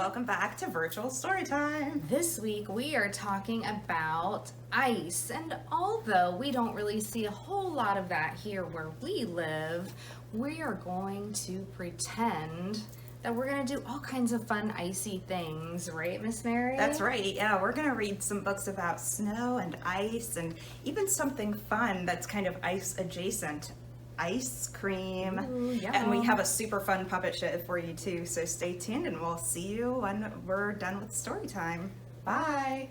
welcome back to Virtual Storytime. This week we are talking about ice, and although we don't really see a whole lot of that here where we live, we are going to pretend that we're going to do all kinds of fun icy things, right, Miss Mary? That's right, yeah, we're going to read some books about snow and ice and even something fun that's kind of ice adjacent. Ice cream. Ooh, and we yum. have a super fun puppet show for you too, so stay tuned and we'll see you when we're done with story time. Bye.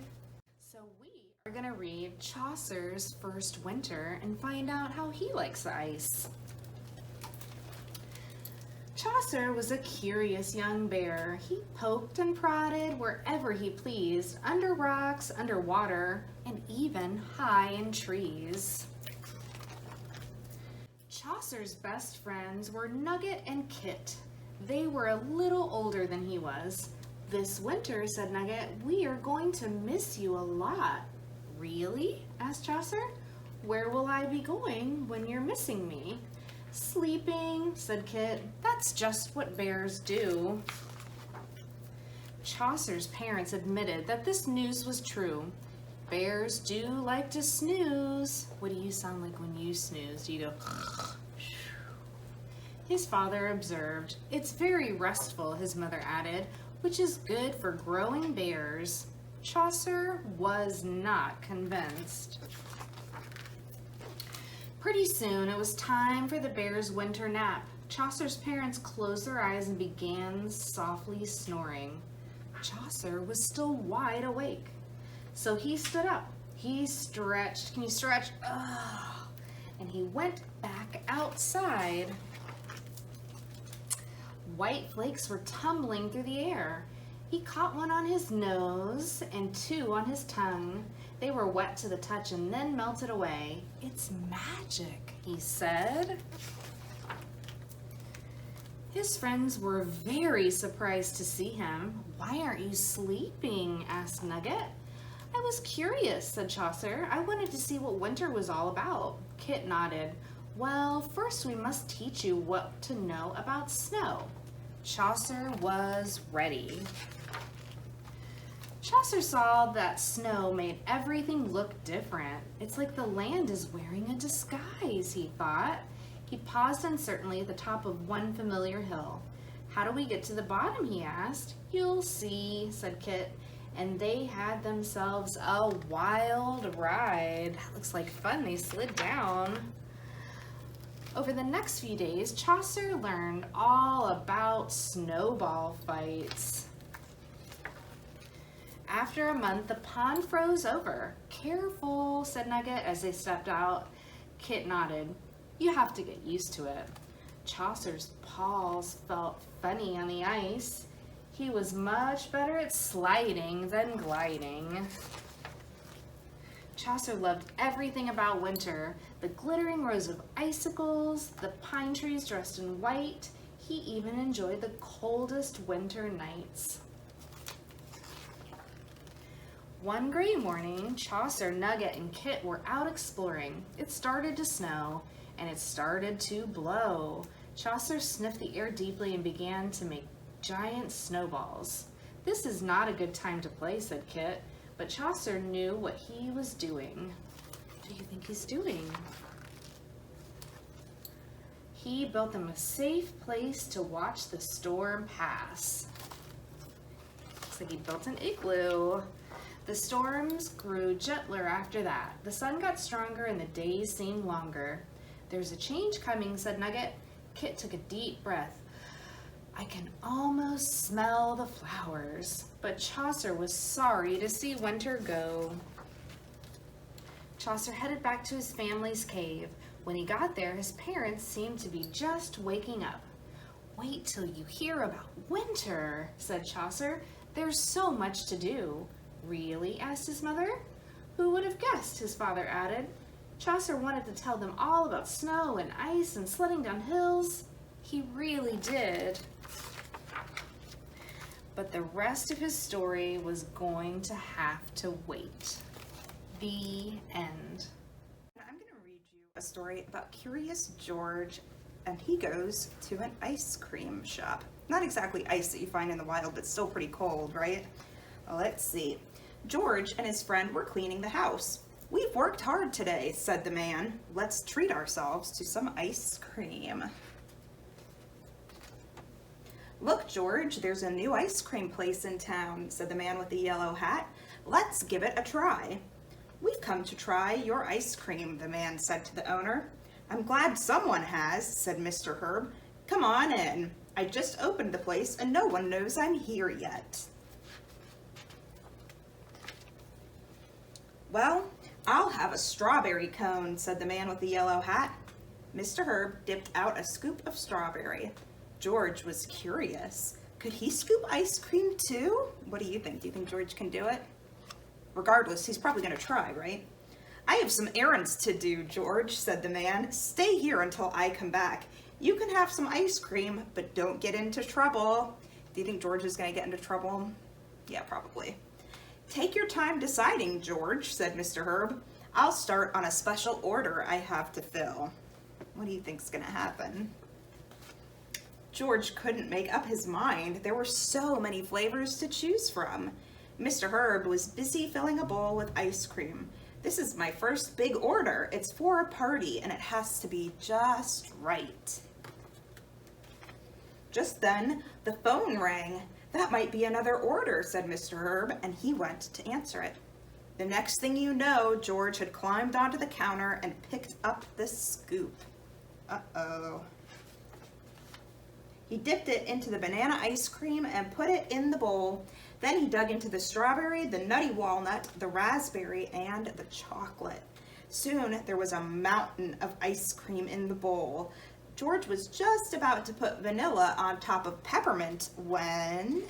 So we are going to read Chaucer's First Winter and find out how he likes the ice. Chaucer was a curious young bear. He poked and prodded wherever he pleased, under rocks, under water, and even high in trees. Chaucer's best friends were Nugget and Kit. They were a little older than he was. "This winter," said Nugget, "we are going to miss you a lot." "Really?" asked Chaucer. "Where will I be going when you're missing me?" "Sleeping," said Kit. "That's just what bears do." Chaucer's parents admitted that this news was true. Bears do like to snooze. What do you sound like when you snooze? Do you go? His father observed. "It's very restful," his mother added, "which is good for growing bears." Chaucer was not convinced. Pretty soon it was time for the bear's winter nap. Chaucer's parents closed their eyes and began softly snoring. Chaucer was still wide awake. So he stood up. He stretched. "Can you stretch?" Ugh. And he went back outside. White flakes were tumbling through the air. He caught one on his nose and two on his tongue. They were wet to the touch and then melted away. "It's magic," he said. His friends were very surprised to see him. "Why aren't you sleeping?" asked Nugget. "I was curious," said Chaucer. "I wanted to see what winter was all about." Kit nodded. "Well, first we must teach you what to know about snow." Chaucer was ready. Chaucer saw that snow made everything look different. "It's like the land is wearing a disguise," he thought. He paused uncertainly at the top of one familiar hill. "How do we get to the bottom?" he asked. "You'll see," said Kit. And they had themselves a wild ride. That looks like fun. They slid down. Over the next few days, Chaucer learned all about snowball fights. After a month, the pond froze over. "Careful," said Nugget as they stepped out. Kit nodded. "You have to get used to it." Chaucer's paws felt funny on the ice. He was much better at sliding than gliding. Chaucer loved everything about winter. The glittering rows of icicles, the pine trees dressed in white. He even enjoyed the coldest winter nights. One gray morning, Chaucer, Nugget, and Kit were out exploring. It started to snow, and it started to blow. Chaucer sniffed the air deeply and began to make giant snowballs. "This is not a good time to play," said Kit, but Chaucer knew what he was doing. What do you think he's doing? He built them a safe place to watch the storm pass. Looks like he built an igloo. The storms grew gentler after that. The sun got stronger and the days seemed longer. "There's a change coming," said Nugget. Kit took a deep breath. "I can almost smell the flowers." But Chaucer was sorry to see winter go. Chaucer headed back to his family's cave. When he got there, his parents seemed to be just waking up. "Wait till you hear about winter," said Chaucer. "There's so much to do." "Really?" asked his mother. "Who would have guessed?" his father added. Chaucer wanted to tell them all about snow and ice and sledding down hills. He really did. But the rest of his story was going to have to wait. The end. I'm going to read you a story about Curious George, and he goes to an ice cream shop. Not exactly ice that you find in the wild, but still pretty cold, right? Well, let's see. George and his friend were cleaning the house. "We've worked hard today," said the man. "Let's treat ourselves to some ice cream." "Look, George, there's a new ice cream place in town," said the man with the yellow hat. "Let's give it a try." "We've come to try your ice cream," the man said to the owner. "I'm glad someone has," said Mr. Herb. "Come on in. I just opened the place and no one knows I'm here yet." "Well, I'll have a strawberry cone," said the man with the yellow hat. Mr. Herb dipped out a scoop of strawberry. George was curious. Could he scoop ice cream too? What do you think? Do you think George can do it? Regardless, he's probably going to try, right? "I have some errands to do, George," said the man. "Stay here until I come back. You can have some ice cream, but don't get into trouble." Do you think George is going to get into trouble? Yeah, probably. "Take your time deciding, George," said Mr. Herb. "I'll start on a special order I have to fill." What do you think's going to happen? George couldn't make up his mind. There were so many flavors to choose from. Mr. Herb was busy filling a bowl with ice cream. "This is my first big order. It's for a party and it has to be just right." Just then, the phone rang. "That might be another order," said Mr. Herb, and he went to answer it. The next thing you know, George had climbed onto the counter and picked up the scoop. Uh-oh. He dipped it into the banana ice cream and put it in the bowl. Then he dug into the strawberry, the nutty walnut, the raspberry, and the chocolate. Soon there was a mountain of ice cream in the bowl. George was just about to put vanilla on top of peppermint when...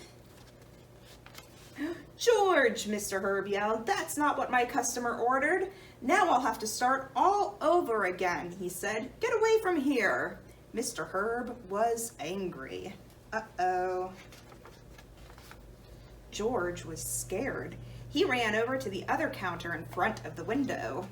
"George," Mr. Herb yelled, "that's not what my customer ordered. Now I'll have to start all over again," he said. "Get away from here." Mr. Herb was angry. Uh-oh. George was scared. He ran over to the other counter in front of the window.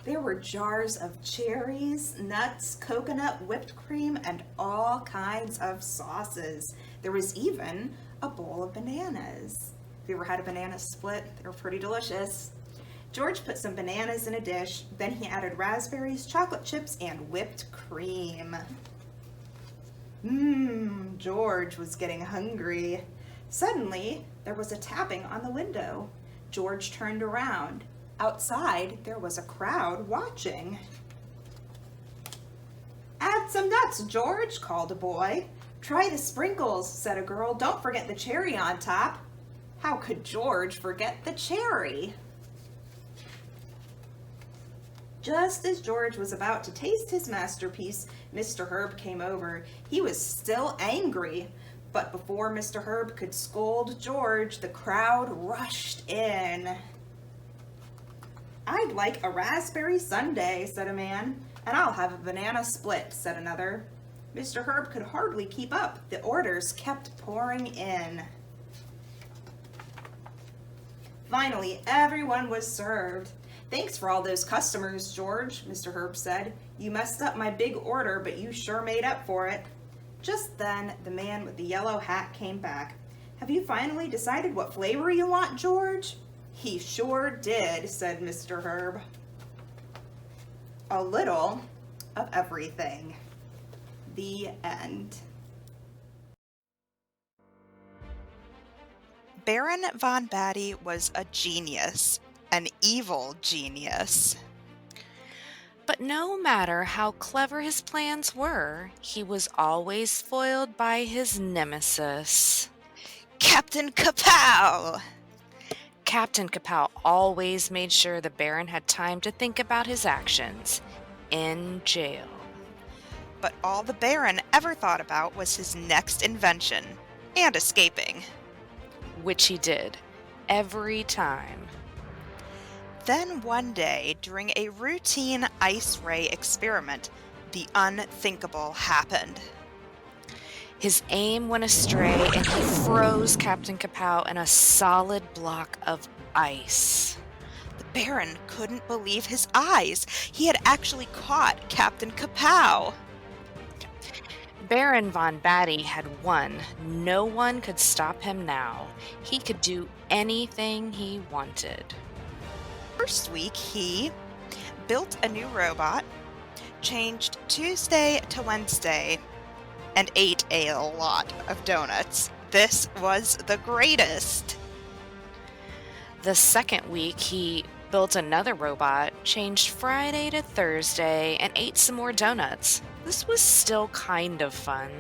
There were jars of cherries, nuts, coconut, whipped cream, and all kinds of sauces. There was even a bowl of bananas. Have you ever had a banana split? They were pretty delicious. George put some bananas in a dish, then he added raspberries, chocolate chips, and whipped cream. George was getting hungry. Suddenly, there was a tapping on the window. George turned around. Outside, there was a crowd watching. "Add some nuts, George," called a boy. "Try the sprinkles," said a girl. "Don't forget the cherry on top." How could George forget the cherry? Just as George was about to taste his masterpiece, Mr. Herb came over. He was still angry, but before Mr. Herb could scold George, the crowd rushed in. "I'd like a raspberry sundae," said a man. "And I'll have a banana split," said another. Mr. Herb could hardly keep up. The orders kept pouring in. Finally, everyone was served. "Thanks for all those customers, George," Mr. Herb said. "You messed up my big order, but you sure made up for it." Just then, the man with the yellow hat came back. "Have you finally decided what flavor you want, George?" "He sure did," said Mr. Herb. A little of everything. The end. Baron von Batty was a genius. An evil genius. But no matter how clever his plans were, he was always foiled by his nemesis, Captain Kapow! Captain Kapow always made sure the Baron had time to think about his actions in jail. But all the Baron ever thought about was his next invention, and escaping. Which he did, every time. Then one day, during a routine ice ray experiment, the unthinkable happened. His aim went astray and he froze Captain Kapow in a solid block of ice. The Baron couldn't believe his eyes. He had actually caught Captain Kapow. Baron von Batty had won. No one could stop him now. He could do anything he wanted. First week, he built a new robot, changed Tuesday to Wednesday, and ate a lot of donuts. This was the greatest. The second week, he built another robot, changed Friday to Thursday, and ate some more donuts. This was still kind of fun.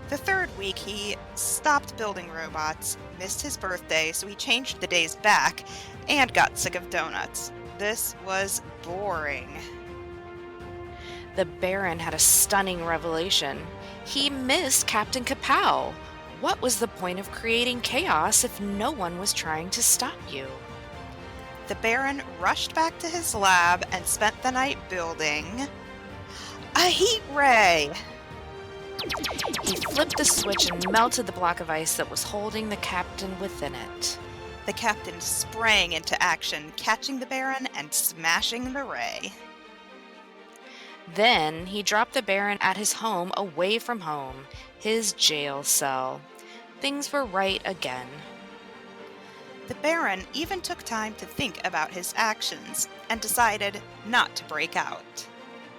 The third week, he stopped building robots, missed his birthday, so he changed the days back, and got sick of donuts. This was boring. The Baron had a stunning revelation. He missed Captain Kapow. What was the point of creating chaos if no one was trying to stop you? The Baron rushed back to his lab and spent the night building a heat ray. He flipped the switch and melted the block of ice that was holding the captain within it. The captain sprang into action, catching the Baron and smashing the ray. Then he dropped the Baron at his home away from home, his jail cell. Things were right again. The Baron even took time to think about his actions and decided not to break out.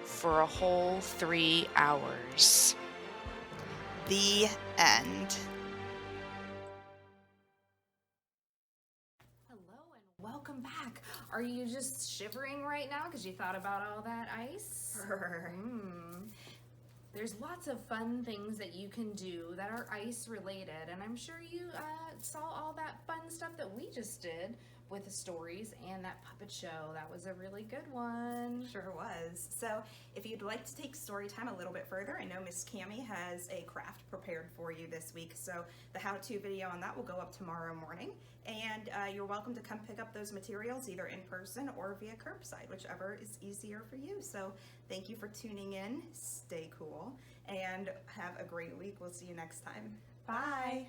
For a whole 3 hours. The end. Hello and welcome back. Are you just shivering right now because you thought about all that ice? There's lots of fun things that you can do that are ice related, and I'm sure you saw all that fun stuff that we just did with the stories and that puppet show. That was a really good one. Sure was. So if you'd like to take story time a little bit further, I know Miss Cami has a craft prepared for you this week. So the how-to video on that will go up tomorrow morning. And you're welcome to come pick up those materials either in person or via curbside, whichever is easier for you. So thank you for tuning in. Stay cool and have a great week. We'll see you next time. Bye.